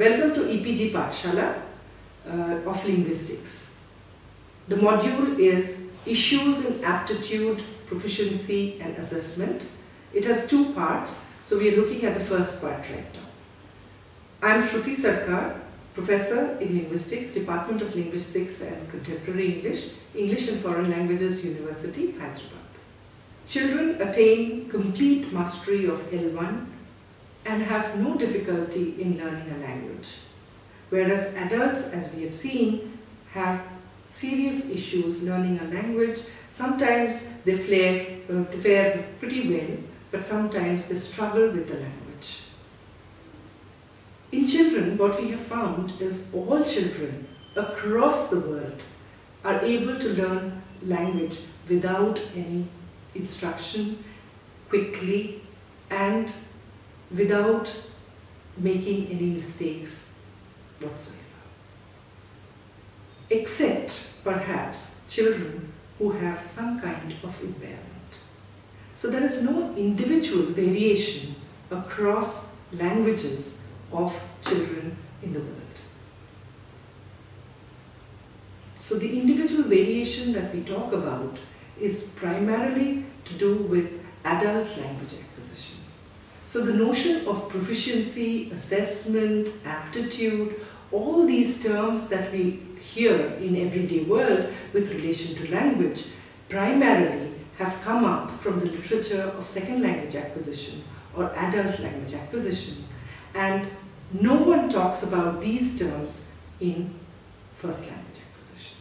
Welcome to EPG Pathshala of Linguistics. The module is Issues in Aptitude, Proficiency and Assessment. It has two parts, so we are looking at the first part right now. I am Shruti Sarkar, Professor in Linguistics, Department of Linguistics and Contemporary English, English and Foreign Languages, University, Hyderabad. Children attain complete mastery of L1 and have no difficulty in learning a language, whereas adults, as we have seen, have serious issues learning a language. Sometimes they fare pretty well, but sometimes they struggle with the language. In children, what we have found is all children across the world are able to learn language without any instruction, quickly, and without making any mistakes whatsoever. Except, perhaps, children who have some kind of impairment. So there is no individual variation across languages of children in the world. So the individual variation that we talk about is primarily to do with adult language acquisition. So the notion of proficiency, assessment, aptitude, all these terms that we hear in everyday world with relation to language primarily have come up from the literature of second language acquisition or adult language acquisition, and no one talks about these terms in first language acquisition.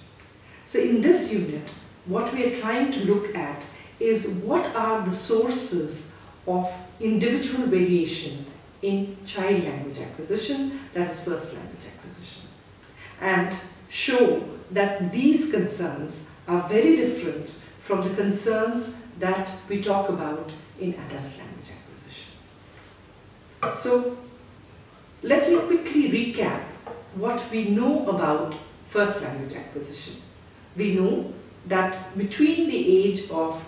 So in this unit, what we are trying to look at is what are the sources of individual variation in child language acquisition, that is first language acquisition, and show that these concerns are very different from the concerns that we talk about in adult language acquisition. So let me quickly recap what we know about first language acquisition. We know that between the age of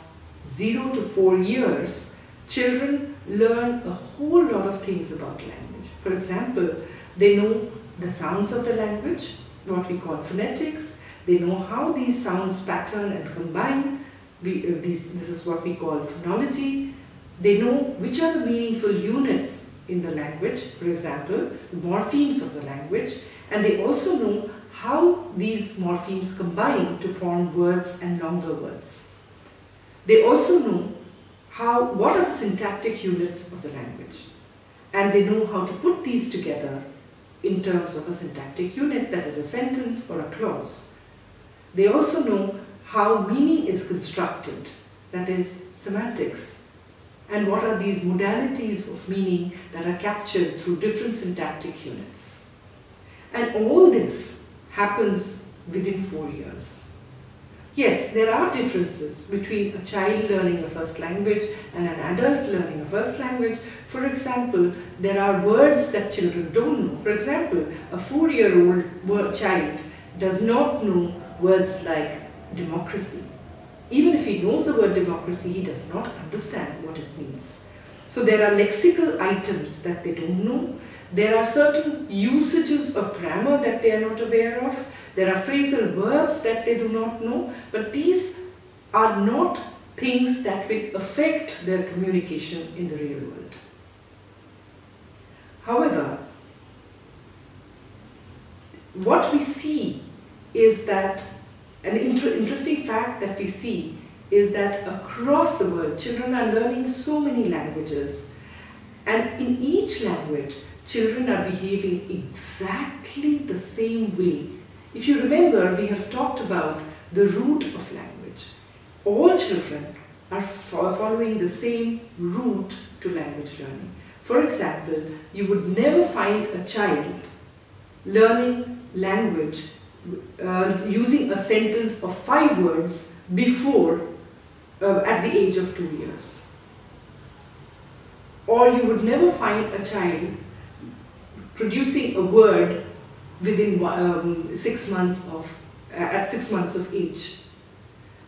0 to 4 years, children learn a whole lot of things about language. For example, they know the sounds of the language, what we call phonetics. They know how these sounds pattern and combine. This is what we call phonology. They know which are the meaningful units in the language, for example, the morphemes of the language, and they also know how these morphemes combine to form words and longer words. They also know what are the syntactic units of the language, and they know how to put these together in terms of a syntactic unit, that is a sentence or a clause. They also know how meaning is constructed, that is semantics, and what are these modalities of meaning that are captured through different syntactic units. And all this happens within 4 years. Yes, there are differences between a child learning a first language and an adult learning a first language. For example, there are words that children don't know. For example, a 4-year-old child does not know words like democracy. Even if he knows the word democracy, he does not understand what it means. So there are lexical items that they don't know. There are certain usages of grammar that they are not aware of. There are phrasal verbs that they do not know, but these are not things that will affect their communication in the real world. However, what we see is that an interesting fact that we see is that across the world, children are learning so many languages, and in each language, children are behaving exactly the same way. If you remember, we have talked about the root of language. All children are following the same route to language learning. For example, you would never find a child learning language using a sentence of 5 words before at the age of 2 years. Or you would never find a child producing a word within 6 months at 6 months of age.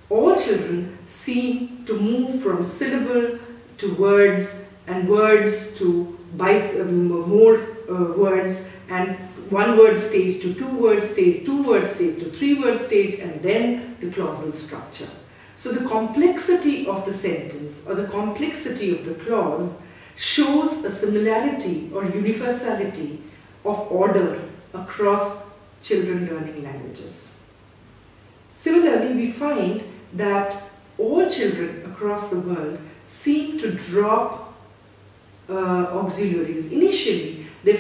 All children seem to move from syllable to words and words to more words and one word stage to two word stage, two word stage to three word stage, and then the clausal structure. So the complexity of the sentence or the complexity of the clause shows a similarity or universality of order across children learning languages. Similarly, we find that all children across the world seem to drop auxiliaries. Initially, the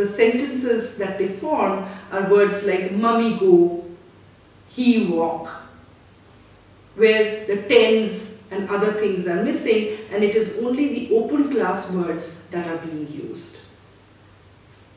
sentences that they form are words like mummy go, he walk, where the tens and other things are missing, and it is only the open class words that are being used.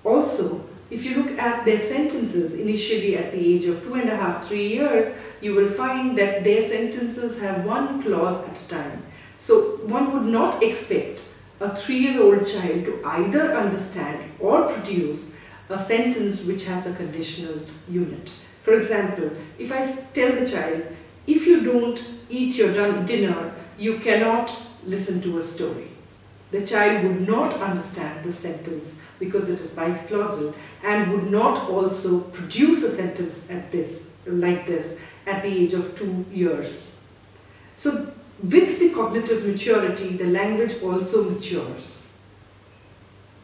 Also, if you look at their sentences initially at the age of 2.5, 3 years, you will find that their sentences have one clause at a time. So one would not expect a 3-year-old child to either understand or produce a sentence which has a conditional unit. For example, if I tell the child, if you don't eat your dinner, you cannot listen to a story. The child would not understand the sentence because it is biclausal and would not also produce a sentence like this at the age of 2 years. So with the cognitive maturity, the language also matures.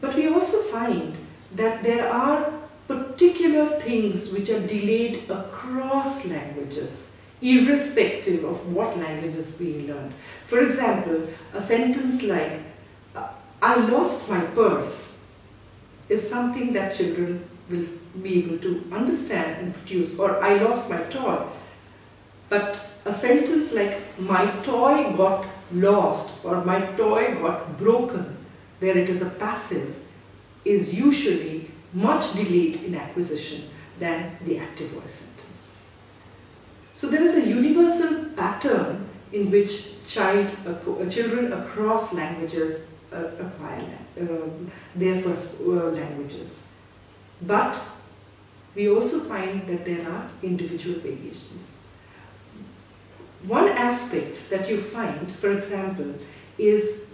But we also find that there are particular things which are delayed across languages, irrespective of what language is being learned. For example, a sentence like, I lost my purse, is something that children will be able to understand and produce, or I lost my toy. But a sentence like, my toy got lost, or my toy got broken, where it is a passive, is usually much delayed in acquisition than the active voice sentence. So there is a universal pattern in which children across languages acquire their first languages. But we also find that there are individual variations. One aspect that you find, for example, is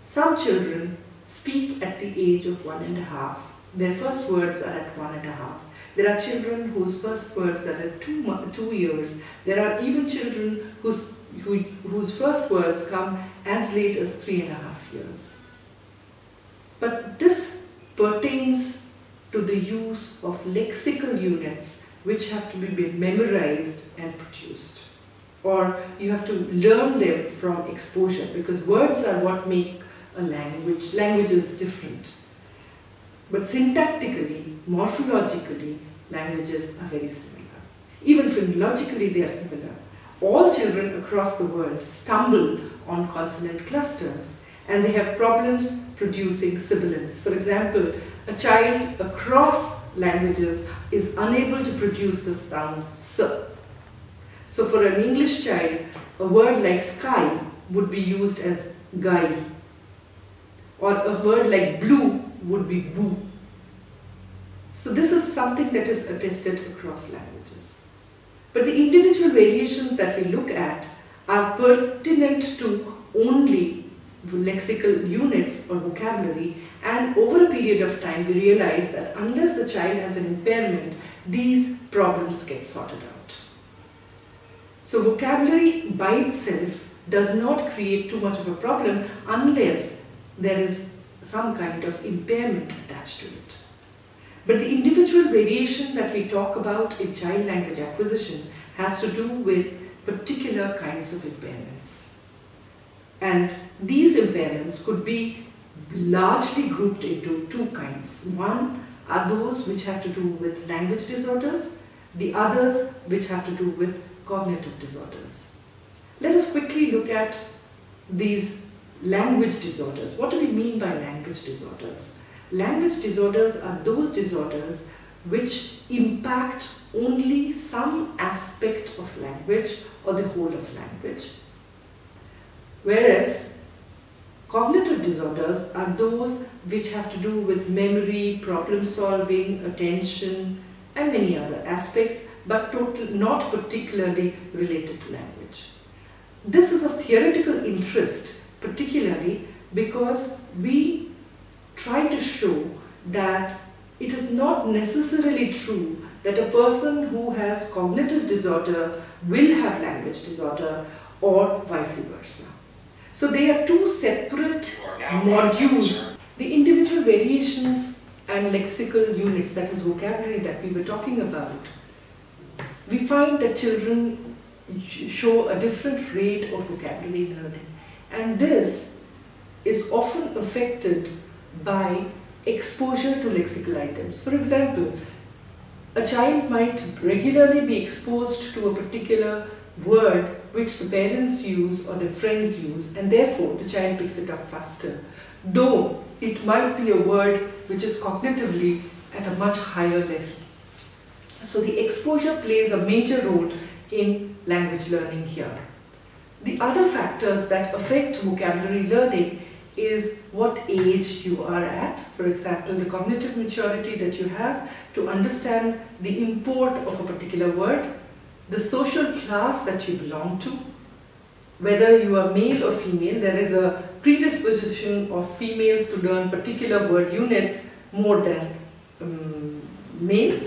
some children speak at the age of 1.5. Their first words are at 1.5. There are children whose first words are at 2 years. There are even children whose first words come as late as 3.5 years. But this pertains to the use of lexical units which have to be memorized and produced. Or you have to learn them from exposure, because words are what make a language. Language is different. But syntactically, morphologically, languages are very similar. Even phonologically, they are similar. All children across the world stumble on consonant clusters, and they have problems producing sibilants. For example, a child across languages is unable to produce the sound S. So for an English child, a word like sky would be used as guy, or a word like blue would be boo. So this is something that is attested across languages. But the individual variations that we look at are pertinent to only lexical units or vocabulary, and over a period of time we realize that unless the child has an impairment, these problems get sorted out. So vocabulary by itself does not create too much of a problem unless there is some kind of impairment attached to it. But the individual variation that we talk about in child language acquisition has to do with particular kinds of impairments. And these impairments could be largely grouped into two kinds. One are those which have to do with language disorders, the others which have to do with cognitive disorders. Let us quickly look at these language disorders. What do we mean by language disorders? Language disorders are those disorders which impact only some aspect of language or the whole of language. Whereas cognitive disorders are those which have to do with memory, problem solving, attention, and many other aspects, but not particularly related to language. This is of theoretical interest, particularly because we try to show that it is not necessarily true that a person who has cognitive disorder will have language disorder or vice versa. So they are two separate modules. The individual variations and lexical units, that is vocabulary that we were talking about, we find that children show a different rate of vocabulary learning. And this is often affected by exposure to lexical items. For example, a child might regularly be exposed to a particular word which the parents use or their friends use, and therefore the child picks it up faster, though it might be a word which is cognitively at a much higher level. So the exposure plays a major role in language learning here. The other factors that affect vocabulary learning is what age you are at. For example, the cognitive maturity that you have to understand the import of a particular word, the social class that you belong to, whether you are male or female. There is a predisposition of females to learn particular word units more than male,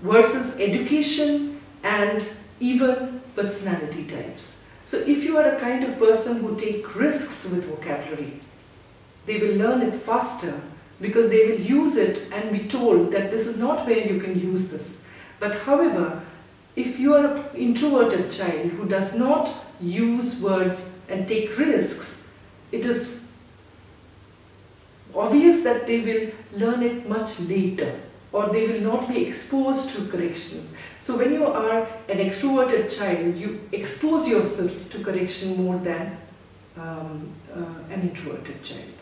versus education and even personality types. So if you are a kind of person who take risks with vocabulary, they will learn it faster because they will use it and be told that this is not where you can use this. But however, if you are an introverted child who does not use words and take risks, it is obvious that they will learn it much later, or they will not be exposed to corrections. So when you are an extroverted child, you expose yourself to correction more than an introverted child.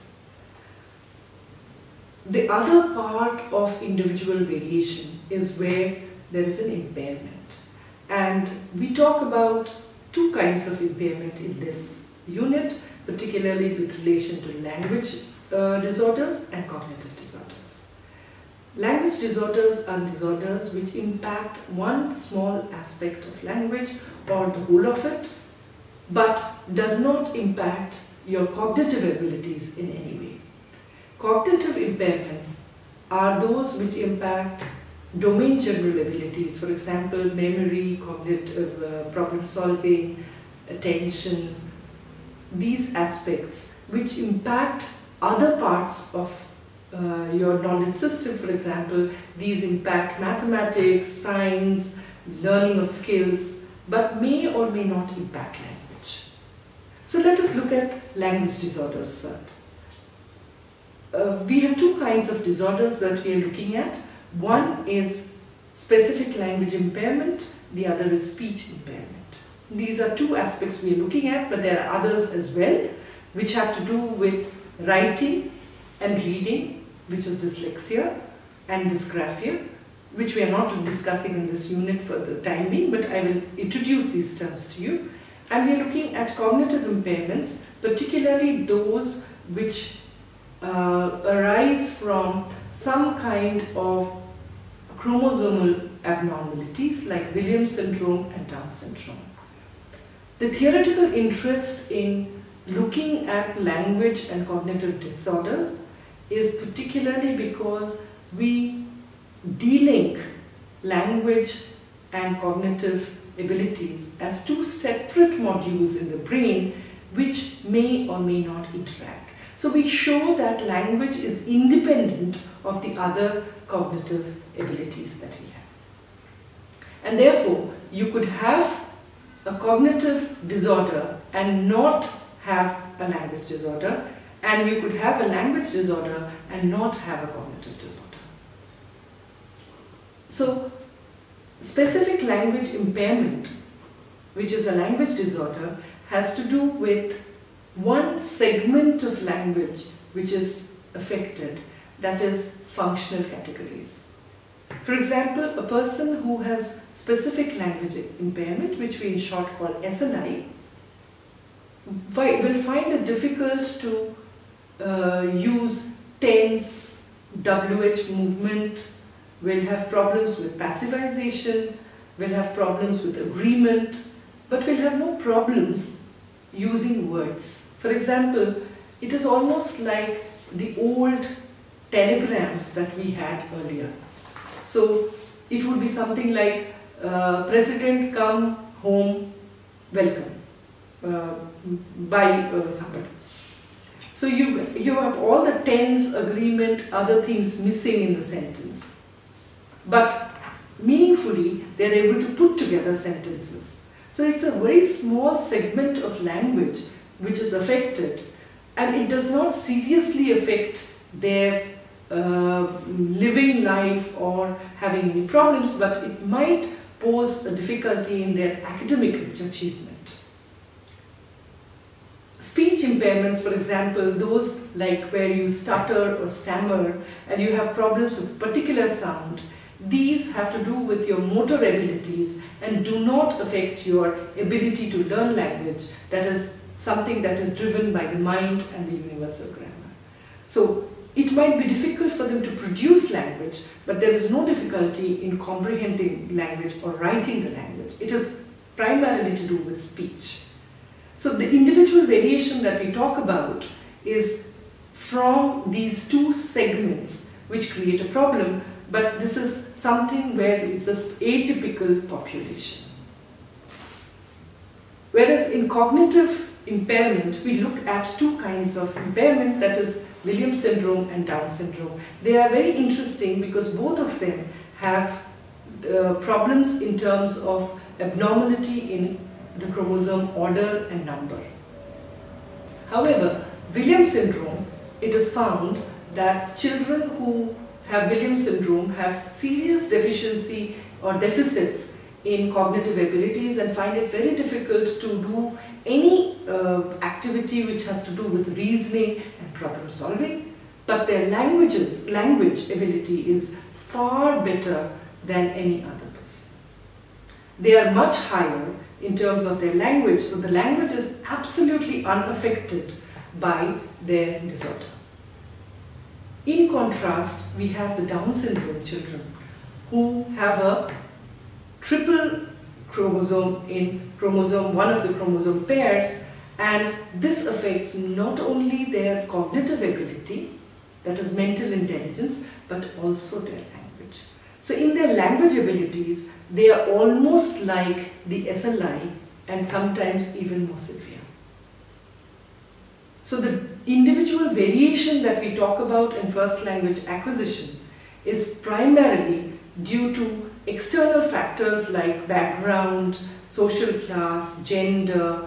The other part of individual variation is where there is an impairment. And we talk about two kinds of impairment in this unit, particularly with relation to language disorders and cognitive disorders. Language disorders are disorders which impact one small aspect of language or the whole of it, but does not impact your cognitive abilities in any way. Cognitive impairments are those which impact domain general abilities, for example, memory, cognitive problem solving, attention, these aspects which impact other parts of your knowledge system. For example, these impact mathematics, science, learning of skills, but may or may not impact language. So let us look at language disorders first. We have two kinds of disorders that we are looking at. One is specific language impairment, the other is speech impairment. These are two aspects we are looking at, but there are others as well, which have to do with writing and reading, which is dyslexia, and dysgraphia, which we are not discussing in this unit for the time being, but I will introduce these terms to you. And we are looking at cognitive impairments, particularly those which arise from some kind of chromosomal abnormalities like Williams syndrome and Down syndrome. The theoretical interest in looking at language and cognitive disorders is particularly because we de-link language and cognitive abilities as two separate modules in the brain which may or may not interact. So we show that language is independent of the other cognitive abilities that we have. And therefore, you could have a cognitive disorder and not have a language disorder, and you could have a language disorder and not have a cognitive disorder. So, specific language impairment, which is a language disorder, has to do with one segment of language which is affected, that is functional categories. For example, a person who has specific language impairment, which we in short call SLI, will find it difficult to use tense, WH movement, will have problems with passivization, will have problems with agreement, but will have no problems using words. For example, it is almost like the old telegrams that we had earlier. So it would be something like, President come home, welcome, by somebody. So you have all the tense, agreement, other things missing in the sentence. But meaningfully, they are able to put together sentences. So it's a very small segment of language which is affected, and it does not seriously affect their living life or having any problems, but it might pose a difficulty in their academic achievement. Speech impairments, for example, those like where you stutter or stammer and you have problems with particular sound, these have to do with your motor abilities and do not affect your ability to learn language. That is something that is driven by the mind and the universal grammar. So it might be difficult for them to produce language, but there is no difficulty in comprehending language or writing the language. It is primarily to do with speech. So the individual variation that we talk about is from these two segments which create a problem, but this is something where it's an atypical population. Whereas in cognitive impairment, we look at two kinds of impairment, that is Williams syndrome and Down syndrome. They are very interesting because both of them have problems in terms of abnormality in the chromosome order and number. However, Williams syndrome, it is found that children who have Williams syndrome have serious deficiency or deficits in cognitive abilities and find it very difficult to do any activity which has to do with reasoning and problem solving, but their language ability is far better than any other person. They are much higher in terms of their language, so the language is absolutely unaffected by their disorder. In contrast, we have the Down syndrome children who have a triple chromosome in one of the chromosome pairs, and this affects not only their cognitive ability, that is mental intelligence, but also their language. So in their language abilities, they are almost like the SLI and sometimes even more severe. So the individual variation that we talk about in first language acquisition is primarily due to external factors like background, social class, gender,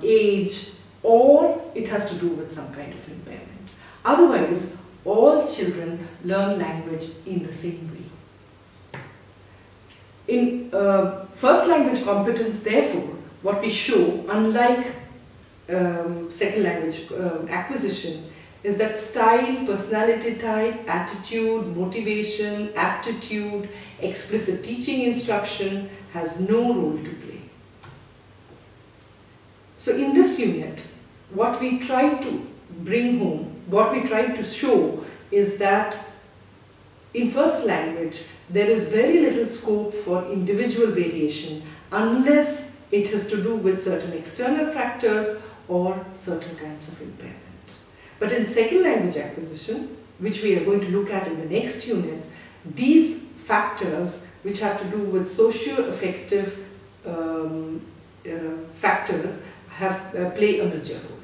age, or it has to do with some kind of impairment. Otherwise, all children learn language in the same way. In first language competence, therefore, what we show, unlike second language acquisition, is that style, personality type, attitude, motivation, aptitude, explicit teaching instruction has no role to play. So in this unit, what we try to bring home, what we try to show is that in first language, there is very little scope for individual variation unless it has to do with certain external factors or certain kinds of impairment. But in second language acquisition, which we are going to look at in the next unit, these factors which have to do with socio-affective factors play a major role.